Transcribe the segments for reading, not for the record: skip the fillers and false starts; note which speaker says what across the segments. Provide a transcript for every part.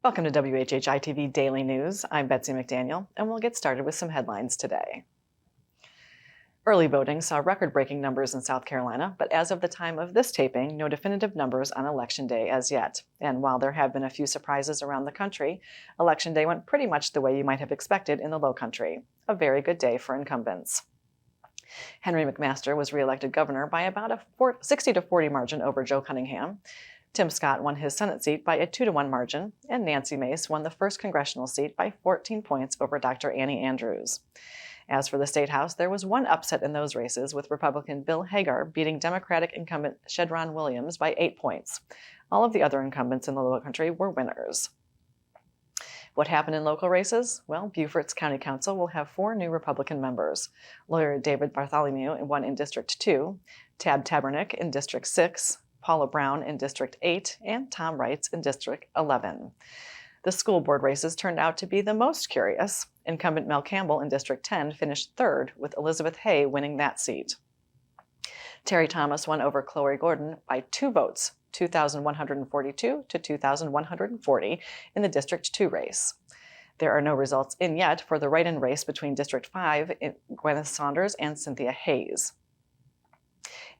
Speaker 1: Welcome to WHHI-TV Daily News. I'm Betsy McDaniel, and we'll get started with some headlines today. Early voting saw record-breaking numbers in South Carolina, but as of the time of this taping, no definitive numbers on Election Day as yet. And while there have been a few surprises around the country, Election Day went pretty much the way you might have expected in the Lowcountry. A very good day for incumbents. Henry McMaster was reelected governor by about a 60-40 margin over Joe Cunningham. Tim Scott won his Senate seat by a 2-1 margin, and Nancy Mace won the first congressional seat by 14 points over Dr. Annie Andrews. As for the State House, there was one upset in those races, with Republican Bill Hagar beating Democratic incumbent Shedron Williams by 8 points. All of the other incumbents in the Lowcountry were winners. What happened in local races? Well, Beaufort's County Council will have 4 new Republican members. Lawyer David Bartholomew won in District 2, Tab Tabernick in District 6, Paula Brown in District 8, and Tom Wrights in District 11. The school board races turned out to be the most curious. Incumbent Mel Campbell in District 10 finished 3rd, with Elizabeth Hay winning that seat. Terry Thomas won over Chloe Gordon by 2 votes, 2,142 to 2,140, in the District 2 race. There are no results in yet for the write-in race between District 5, Gwyneth Saunders and Cynthia Hayes.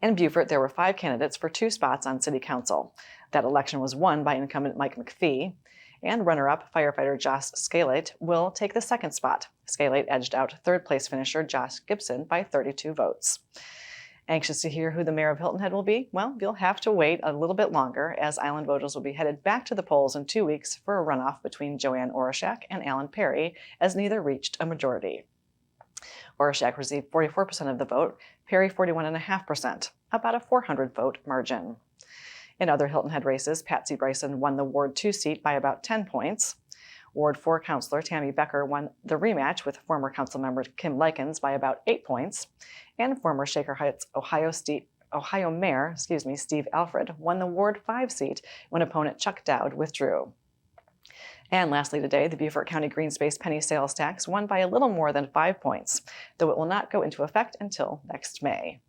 Speaker 1: In Beaufort, there were 5 candidates for 2 spots on City Council. That election was won by incumbent Mike McPhee, and runner-up firefighter Josh Scalate will take the 2nd spot. Scalate edged out 3rd place finisher Josh Gibson by 32 votes. Anxious to hear who the mayor of Hilton Head will be? Well, you'll have to wait a little bit longer, as Island voters will be headed back to the polls in 2 weeks for a runoff between Joanne Orishak and Alan Perry, as neither reached a majority. Orishak received 44% of the vote, Perry 41.5%, about a 400-vote margin. In other Hilton Head races, Patsy Bryson won the Ward 2 seat by about 10 points. Ward 4 councilor Tammy Becker won the rematch with former councilmember Kim Likens by about 8 points. And former Shaker Heights, Ohio Mayor Steve Alfred won the Ward 5 seat when opponent Chuck Dowd withdrew. And lastly today, the Beaufort County Green Space penny sales tax won by a little more than 5 points, though it will not go into effect until next May.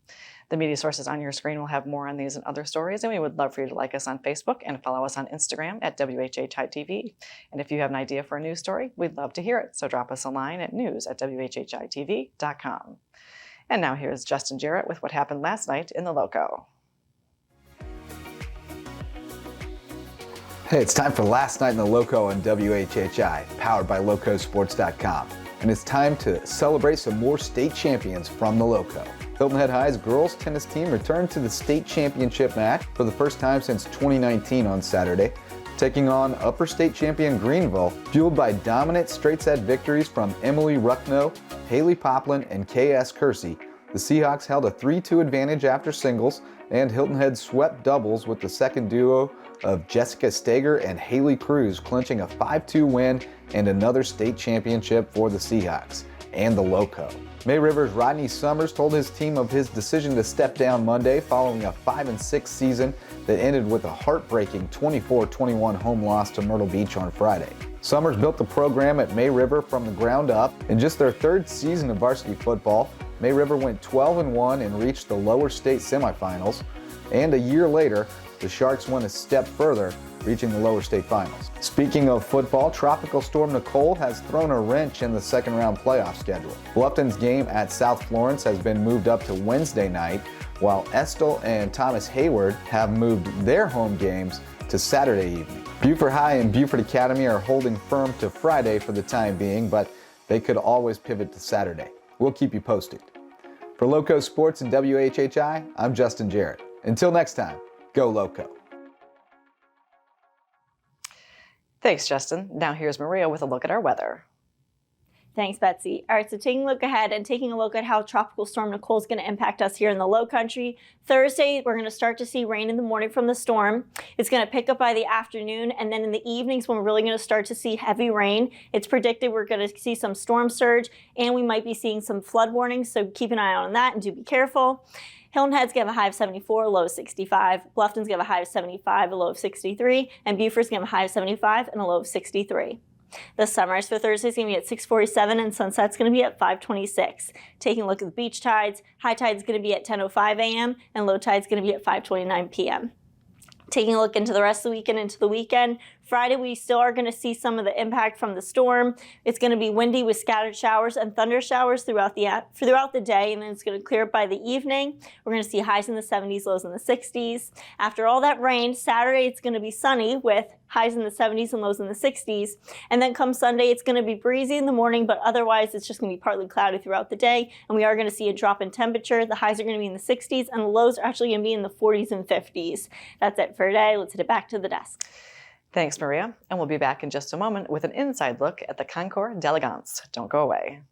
Speaker 1: The media sources on your screen will have more on these and other stories, and we would love for you to like us on Facebook and follow us on Instagram at WHHI-TV. And if you have an idea for a news story, we'd love to hear it, so drop us a line at news@WHHITV.com. And now here's Justin Jarrett with what happened last night in the Loco.
Speaker 2: Hey, it's time for Last Night in the Loco on WHHI, powered by LocoSports.com. And it's time to celebrate some more state champions from the Loco. Hilton Head High's girls tennis team returned to the state championship match for the first time since 2019 on Saturday, taking on upper state champion Greenville, fueled by dominant straight set victories from Emily Ruckno, Haley Poplin, and K.S. Kersey. The Seahawks held a 3-2 advantage after singles, and Hilton Head swept doubles with the second duo of Jessica Steger and Haley Cruz clinching a 5-2 win and another state championship for the Seahawks and the Loco. May River's Rodney Summers told his team of his decision to step down Monday following a 5-6 season that ended with a heartbreaking 24-21 home loss to Myrtle Beach on Friday. Summers built the program at May River from the ground up. In just their 3rd season of varsity football, May River went 12-1 and reached the lower state semifinals. And a year later, the Sharks went a step further, reaching the lower state finals. Speaking of football, Tropical Storm Nicole has thrown a wrench in the 2nd round playoff schedule. Bluffton's game at South Florence has been moved up to Wednesday night, while Estill and Thomas Hayward have moved their home games to Saturday evening. Beaufort High and Beaufort Academy are holding firm to Friday for the time being, but they could always pivot to Saturday. We'll keep you posted. For Loco Sports and WHHI, I'm Justin Jarrett. Until next time, go Loco.
Speaker 1: Thanks, Justin. Now here's Maria with a look at our weather.
Speaker 3: Thanks, Betsy. All right, so taking a look ahead and taking a look at how Tropical Storm Nicole is going to impact us here in the Lowcountry. Thursday, we're going to start to see rain in the morning from the storm. It's going to pick up by the afternoon, and then in the evenings when we're really going to start to see heavy rain. It's predicted we're going to see some storm surge, and we might be seeing some flood warnings, so keep an eye out on that and do be careful. Hilton Head's going to have a high of 74, a low of 65. Bluffton's going to have a high of 75, a low of 63. And Beaufort's going to have a high of 75 and a low of 63. The sunrise for Thursday is going to be at 6:47 and sunset's going to be at 5:26. Taking a look at the beach tides, high tide is going to be at 10:05 a.m. and low tide is going to be at 5:29 p.m. Taking a look into the rest of the weekend, Friday, we still are going to see some of the impact from the storm. It's going to be windy with scattered showers and thunder showers throughout the day, and then it's going to clear up by the evening. We're going to see highs in the 70s, lows in the 60s. After all that rain, Saturday it's going to be sunny with highs in the 70s and lows in the 60s. And then come Sunday, it's going to be breezy in the morning, but otherwise it's just going to be partly cloudy throughout the day. And we are going to see a drop in temperature. The highs are going to be in the 60s and the lows are actually going to be in the 40s and 50s. That's it for today. Let's hit it back to the desk.
Speaker 1: Thanks, Maria. And we'll be back in just a moment with an inside look at the Concours d'Elegance. Don't go away.